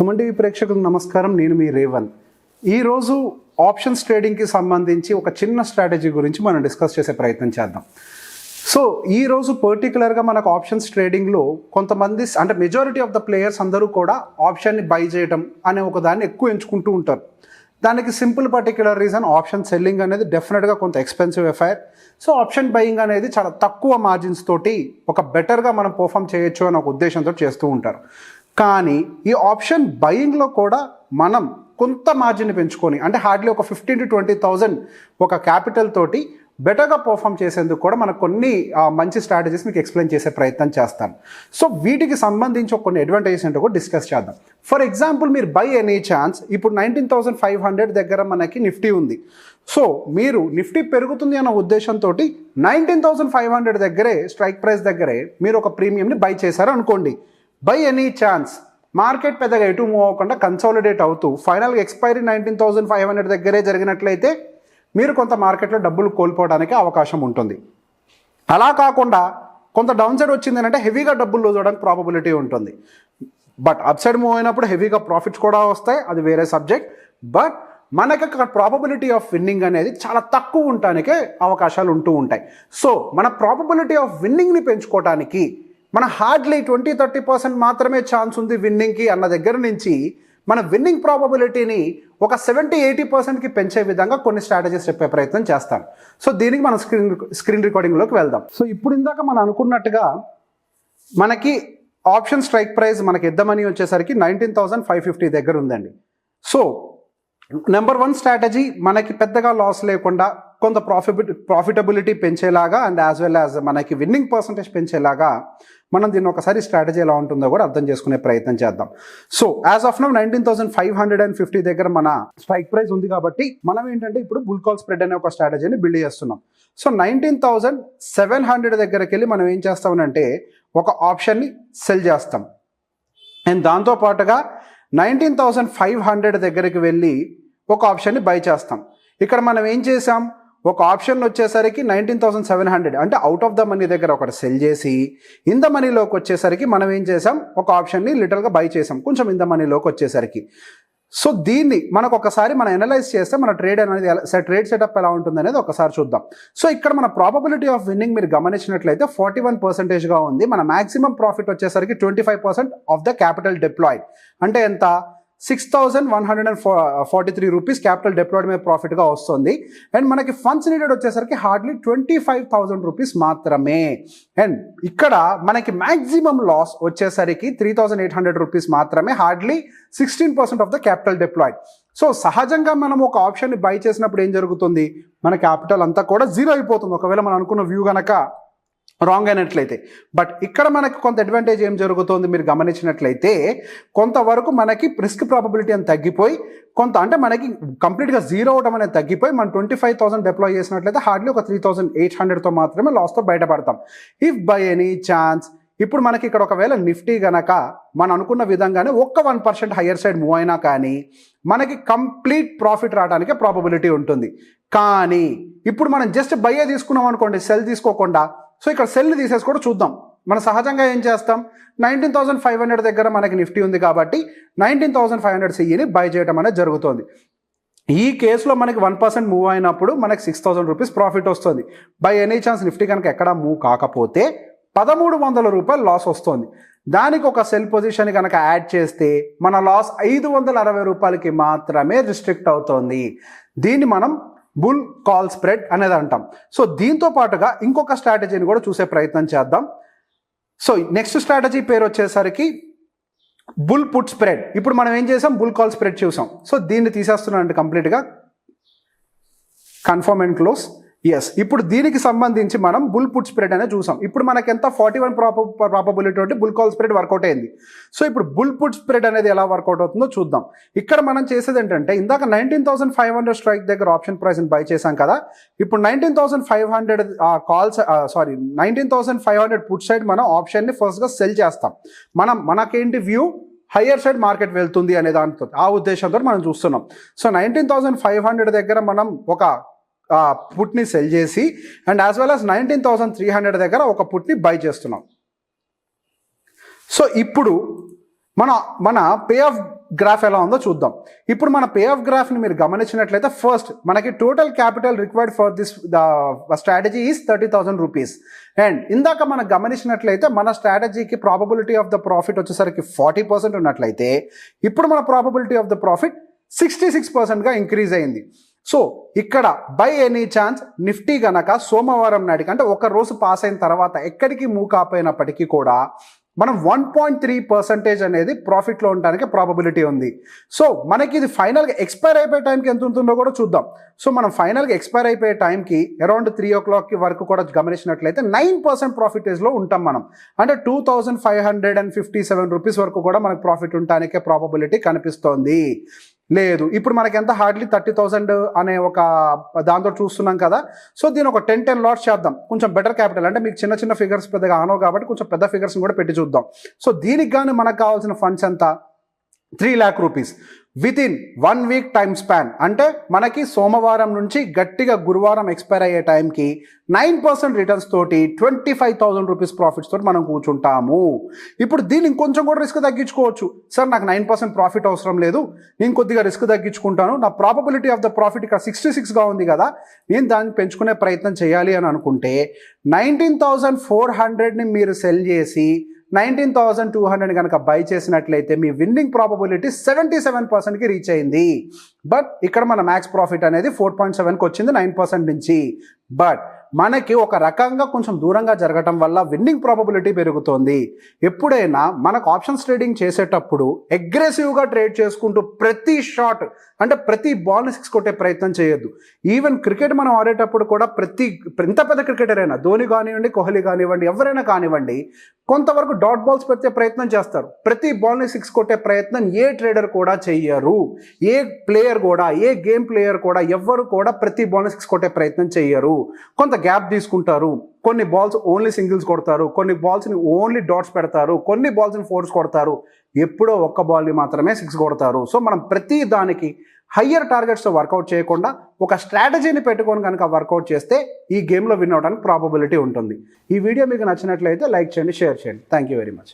Suman TV ప్రేక్షకులకు నమస్కారం. నేను మీ రేవంత్. ఈరోజు ఆప్షన్స్ ట్రేడింగ్కి సంబంధించి ఒక చిన్న స్ట్రాటజీ గురించి మనం డిస్కస్ చేసే ప్రయత్నం చేద్దాం. సో ఈరోజు పర్టికులర్గా మనకు ఆప్షన్స్ ట్రేడింగ్లో కొంతమంది అంటే మెజారిటీ ఆఫ్ ద ప్లేయర్స్ అందరూ కూడా ఆప్షన్ని బై చేయడం అనే ఒక దాన్ని ఎక్కువ ఎంచుకుంటూ ఉంటారు. దానికి simple particular reason option selling అనేది డెఫినెట్గా కొంత expensive affair. So option buying అనేది చాలా తక్కువ మార్జిన్స్ తోటి ఒక బెటర్గా మనం పర్ఫామ్ చేయొచ్చు అనే ఒక ఉద్దేశంతో చేస్తూ ఉంటారు. కానీ ఈ ఆప్షన్ బయింగ్లో కూడా మనం కొంత మార్జిన్ పెంచుకొని అంటే హార్డ్లీ ఒక 15,000 to 20,000 ఒక క్యాపిటల్ తోటి బెటర్గా పర్ఫామ్ చేసేందుకు కూడా మనకు కొన్ని మంచి స్ట్రాటజీస్ మీకు ఎక్స్ప్లెయిన్ చేసే ప్రయత్నం చేస్తాను. సో వీటికి సంబంధించి కొన్ని అడ్వాంటేజెస్ ఏంటో కూడా డిస్కస్ చేద్దాం. ఫర్ ఎగ్జాంపుల్ మీరు బై ఎనీ ఛాన్స్ ఇప్పుడు 19,500 దగ్గర మనకి నిఫ్టీ ఉంది. సో మీరు నిఫ్టీ పెరుగుతుంది అన్న ఉద్దేశంతో 19,500 దగ్గరే స్ట్రైక్ ప్రైస్ దగ్గరే మీరు ఒక ప్రీమియంని బై చేశారు అనుకోండి. బై ఎనీ ఛాన్స్ మార్కెట్ పెద్దగా ఎటు మూవ్ అవ్వకుండా కన్సాలిడేట్ అవుతూ ఫైనల్గా ఎక్స్పైరీ 19,500 దగ్గరే జరిగినట్లయితే మీరు కొంత మార్కెట్లో డబ్బులు కోల్పోవడానికి అవకాశం ఉంటుంది. అలా కాకుండా కొంత డౌన్ సైడ్ వచ్చింది అంటే హెవీగా డబ్బులు లూజ్ అవ్వడానికి ప్రాబబిలిటీ ఉంటుంది. బట్ అప్ సైడ్ మూవ్ అయినప్పుడు హెవీగా ప్రాఫిట్స్ కూడా వస్తాయి, అది వేరే సబ్జెక్ట్. బట్ మనకి అక్కడ ప్రాబబిలిటీ ఆఫ్ విన్నింగ్ అనేది చాలా తక్కువ ఉండటానికే అవకాశాలు ఉంటూ ఉంటాయి. సో మన ప్రాబబిలిటీ ఆఫ్ విన్నింగ్ని పెంచుకోవడానికి మన హార్డ్లీ 20-30% మాత్రమే ఛాన్స్ ఉంది విన్నింగ్కి అన్న దగ్గర నుంచి మన విన్నింగ్ ప్రాబబిలిటీని ఒక 70-80%కి పెంచే విధంగా కొన్ని స్ట్రాటజీస్ చెప్పే ప్రయత్నం చేస్తాను. సో దీనికి మనం స్క్రీన్ రికార్డింగ్లోకి వెళ్దాం. సో ఇప్పుడు ఇందాక మనం అనుకున్నట్టుగా మనకి ఆప్షన్ స్ట్రైక్ ప్రైస్ మనకి ఎద్దమని వచ్చేసరికి 19,550 దగ్గర ఉందండి. సో నెంబర్ 1 స్ట్రాటజీ మనకి పెద్దగా లాస్ లేకుండా కొంత ప్రాఫిటబిలిటీ పెంచేలాగా అండ్ యాజ్ వెల్ యాజ్ మనకి విన్నింగ్ పర్సంటేజ్ పెంచేలాగా మనం దీన్ని ఒకసారి స్ట్రాటజీ ఎలా ఉంటుందో కూడా అర్థం చేసుకునే ప్రయత్నం చేద్దాం. సో యాజ్ ఆఫ్ నౌ 19,550 దగ్గర మన స్ట్రైక్ ప్రైస్ ఉంది కాబట్టి మనం ఏంటంటే ఇప్పుడు బుల్ కాల్ స్ప్రెడ్ అనే ఒక స్ట్రాటజీని బిల్డ్ చేస్తున్నాం. సో 19,700 దగ్గరికి వెళ్ళి మనం ఏం చేస్తామనంటే ఒక ఆప్షన్ని సెల్ చేస్తాం. అండ్ దాంతోపాటుగా 19,500 దగ్గరికి వెళ్ళి ఒక ఆప్షన్ని బై చేస్తాం. ఇక్కడ మనం ఏం చేసాం, ఒక ఆప్షన్ వచ్చేసరికి 19,700 అంటే అవుట్ ఆఫ్ ద మనీ దగ్గర ఒకటి సెల్ చేసి ఇన్ ద మనీలోకి వచ్చేసరికి మనం ఏం చేసాం, ఒక ఆప్షన్ని లిటరల్గా బై చేసాం కొంచెం ఇన్ ద మనీలోకి వచ్చేసరికి. సో దీన్ని మనకు ఒకసారి మనం అనలైజ్ చేస్తే మన ట్రేడ్ అనేది ట్రేడ్ సెటప్ ఎలా ఉంటుంది అనేది ఒకసారి చూద్దాం. సో ఇక్కడ మన ప్రాబబిలిటీ ఆఫ్ విన్నింగ్ మీరు గమనించినట్లయితే 41%గా ఉంది. మన మాక్సిమం ప్రాఫిట్ వచ్చేసరికి 25% ఆఫ్ ద క్యాపిటల్ డిప్లాయిడ్ అంటే ఎంత, 6,143 రూపీస్ క్యాపిటల్ డిప్లాయిడ్ మీద ప్రాఫిట్గా వస్తుంది. అండ్ మనకి ఫండ్స్ నీడెడ్ వచ్చేసరికి హార్డ్లీ 25,000 రూపీస్ మాత్రమే. అండ్ ఇక్కడ మనకి మ్యాక్సిమం లాస్ వచ్చేసరికి 3,800 రూపీస్ మాత్రమే, hardly 16% of the capital deployed. So సహజంగా మనం ఒక ఆప్షన్ని బై చేసినప్పుడు ఏం జరుగుతుంది, మన క్యాపిటల్ అంతా కూడా జీరో అయిపోతుంది ఒకవేళ మనం అనుకున్న వ్యూ కనుక రాంగ్ అయినట్లయితే. బట్ ఇక్కడ మనకి కొంత అడ్వాంటేజ్ ఏం జరుగుతుంది మీరు గమనించినట్లయితే కొంతవరకు మనకి రిస్క్ ప్రాబబిలిటీ అని తగ్గిపోయి కొంత అంటే మనకి కంప్లీట్గా జీరో అవడం అనేది తగ్గిపోయి మనం 25,000 డిప్లాయ్ చేసినట్లయితే హార్డ్లీ ఒక 3,800తో మాత్రమే లాస్తో బయటపడతాం. ఇఫ్ బై ఎనీ ఛాన్స్ ఇప్పుడు మనకి ఇక్కడ ఒకవేళ నిఫ్టీ గనక మనం అనుకున్న విధంగానే ఒక్క 1% హయ్యర్ సైడ్ మూవ్ అయినా కానీ మనకి కంప్లీట్ ప్రాఫిట్ రావడానికి ప్రాబబిలిటీ ఉంటుంది. కానీ ఇప్పుడు మనం జస్ట్ బయ్యే తీసుకున్నాం అనుకోండి, సెల్ తీసుకోకుండా. సో ఇక్కడ సెల్ తీసేసి కూడా చూద్దాం. మనం సహజంగా ఏం చేస్తాం, 19,500 దగ్గర మనకి నిఫ్టీ ఉంది కాబట్టి 19,500 సిఈని బై చేయడం అనేది జరుగుతుంది. ఈ కేసులో మనకి 1% మూవ్ అయినప్పుడు మనకి 6,000 రూపీస్ ప్రాఫిట్ వస్తుంది. బై ఎనీ ఛాన్స్ నిఫ్టీ కనుక ఎక్కడా మూవ్ కాకపోతే 1,300 రూపాయలు లాస్ వస్తుంది. దానికి ఒక సెల్ పొజిషన్ కనుక యాడ్ చేస్తే మన లాస్ 560 రూపాయలకి మాత్రమే రిస్ట్రిక్ట్ అవుతుంది. దీన్ని మనం బుల్ కాల్ స్ప్రెడ్ అనేది అంటాం. సో దీంతో పాటుగా ఇంకొక స్ట్రాటజీని కూడా చూసే ప్రయత్నం చేద్దాం. సో నెక్స్ట్ స్ట్రాటజీ పేరు వచ్చేసరికి బుల్ పుట్ స్ప్రెడ్. ఇప్పుడు మనం ఏం చేసాం, బుల్ కాల్ స్ప్రెడ్ చూసాం. సో దీన్ని తీసేస్తున్నానండి కంప్లీట్గా, కన్ఫర్మ్ అండ్ క్లోజ్. ఎస్, ఇప్పుడు దీనికి సంబంధించి మనం బుల్ పుట్ స్ప్రెడ్ అనేది చూసాం. ఇప్పుడు మనకి ఎంత 41 ప్రాబబిలిటీ ఉంటే బుల్ కాల్ స్ప్రెడ్ వర్కౌట్ అయింది. సో ఇప్పుడు బుల్ పుట్ స్ప్రెడ్ అనేది ఎలా వర్కౌట్ అవుతుందో చూద్దాం. ఇక్కడ మనం చేసేది ఏంటంటే ఇందాక 19,500 స్ట్రైక్ దగ్గర ఆప్షన్ ప్రైస్ని బై చేసాం కదా, ఇప్పుడు 19,500 19,500 పుట్ సైడ్ మనం ఆప్షన్ని ఫస్ట్గా సెల్ చేస్తాం. మనకేంటి వ్యూ, హయ్యర్ సైడ్ మార్కెట్ వెళ్తుంది అనే దాంతో ఆ ఉద్దేశంతో మనం చూస్తున్నాం. సో 19,500 దగ్గర మనం ఒక పుట్ని సెల్ చేసి అండ్ యాజ్ వెల్ యాజ్ 19,300 దగ్గర ఒక పుట్ని బై చేస్తున్నాం. సో ఇప్పుడు మన పే ఆఫ్ గ్రాఫ్ ఎలా ఉందో చూద్దాం. ఇప్పుడు మన పే ఆఫ్ గ్రాఫ్ని మీరు గమనించినట్లయితే ఫస్ట్ మనకి total capital required for this strategy is 30,000 rupees. And ఇందాక మనం గమనించినట్లయితే మన స్ట్రాటజీకి ప్రాబబిలిటీ ఆఫ్ ద ప్రాఫిట్ వచ్చేసరికి 40% ఉన్నట్లయితే ఇప్పుడు మన ప్రాబబిలిటీ ఆఫ్ ద ప్రాఫిట్ 66%గా ఇంక్రీజ్ అయింది. సో ఇక్కడ బై ఎనీ ఛాన్స్ నిఫ్టీ గనక సోమవారం నాటికి అంటే ఒక రోజు పాస్ అయిన తర్వాత ఎక్కడికి మూవ్ కాపోయినప్పటికీ కూడా మనం 1.3% అనేది ప్రాఫిట్లో ఉండడానికి ప్రాబబిలిటీ ఉంది. సో మనకి ఇది ఫైనల్గా ఎక్స్పైర్ అయిపోయే టైంకి ఎంత ఉంటుందో కూడా చూద్దాం. సో మనం ఫైనల్గా ఎక్స్పైర్ అయిపోయే టైంకి అరౌండ్ 3 o'clock వరకు కూడా గమనించినట్లయితే 9% ప్రాఫిటేజ్లో ఉంటాం మనం. అంటే 2,557 రూపీస్ వరకు కూడా మనకు ప్రాఫిట్ ఉండటానికే ప్రాబబిలిటీ కనిపిస్తోంది. లేదు ఇప్పుడు మనకి ఎంత హార్డ్లీ 30,000 అనే ఒక దాంతో చూస్తున్నాం కదా. సో దీని ఒక 10 లాట్స్ చేద్దాం. కొంచెం బెటర్ క్యాపిటల్ అంటే మీకు చిన్న చిన్న ఫిగర్స్ పెద్దగా ఆనవు కాబట్టి కొంచెం పెద్ద ఫిగర్స్ని కూడా పెట్టి చూద్దాం. సో దీనికి కానీ మనకు కావాల్సిన ఫండ్స్ ఎంత 3 lakh rupees with in 1 week time span. అంటే మనకి సోమవారం నుంచి గట్టిగా గురువారం ఎక్స్పైర్ అయ్యే టైంకి 9% రిటర్న్స్ తోటి 25,000 రూపీస్ ప్రాఫిట్స్ తోటి మనం కూర్చుంటాము. ఇప్పుడు దీన్ని ఇంకొంచెం కూడా రిస్క్ తగ్గించుకోవచ్చు. సార్ నాకు 9% ప్రాఫిట్ అవసరం లేదు, నేను కొద్దిగా రిస్క్ తగ్గించుకుంటాను, నా ప్రాబబిలిటీ ఆఫ్ ద ప్రాఫిట్ ఇక్కడ 66గా ఉంది కదా, నేను దాన్ని పెంచుకునే ప్రయత్నం చేయాలి అని అనుకుంటే 19,400ని మీరు సెల్ చేసి 19,200 కనుక బై చేసినట్లయితే మీ విన్నింగ్ ప్రాబబిలిటీ 77%కి రీచ్ అయింది. బట్ ఇక్కడ మన మ్యాక్స్ ప్రాఫిట్ అనేది 4.7కి వచ్చింది 9% నుంచి. బట్ మనకి ఒక రకంగా కొంచెం దూరంగా జరగటం వల్ల విన్నింగ్ ప్రాబబిలిటీ పెరుగుతోంది. ఎప్పుడైనా మనకు ఆప్షన్స్ ట్రేడింగ్ చేసేటప్పుడు అగ్రెసివ్గా ట్రేడ్ చేసుకుంటూ ప్రతి షాట్ అంటే ప్రతి బాల్ని 6 కొట్టే ప్రయత్నం చేయొద్దు. ఈవెన్ క్రికెట్ మనం ఆడేటప్పుడు కూడా ఎంత పెద్ద క్రికెటర్ అయినా, ధోని కానివ్వండి, కోహ్లీ కానివ్వండి, ఎవరైనా కానివ్వండి, కొంతవరకు డాట్ బాల్స్ పెట్టే ప్రయత్నం చేస్తారు. ప్రతి బాల్ని 6 కొట్టే ప్రయత్నం ఏ ట్రేడర్ కూడా చెయ్యరు. ఏ ప్లేయర్ కూడా, ఏ గేమ్ ప్లేయర్ కూడా ఎవ్వరు కూడా ప్రతి బాల్ని 6 కొట్టే ప్రయత్నం చెయ్యరు. కొంత గ్యాప్ తీసుకుంటారు. కొన్ని బాల్స్ ఓన్లీ సింగిల్స్ కొడతారు, కొన్ని బాల్స్ని ఓన్లీ డాట్స్ పెడతారు, కొన్ని బాల్స్ని ఫోర్స్ కొడతారు, ఎప్పుడో ఒక్క బాల్ని మాత్రమే 6 కొడతారు. సో మనం ప్రతి దానికి హయ్యర్ టార్గెట్స్తో వర్కౌట్ చేయకుండా ఒక స్ట్రాటజీని పెట్టుకొని కనుక వర్కౌట్ చేస్తే ఈ గేమ్లో విన్ అవడానికి ప్రాబబిలిటీ ఉంటుంది. ఈ వీడియో మీకు నచ్చినట్లయితే లైక్ చేయండి, షేర్ చేయండి. Thank you very much.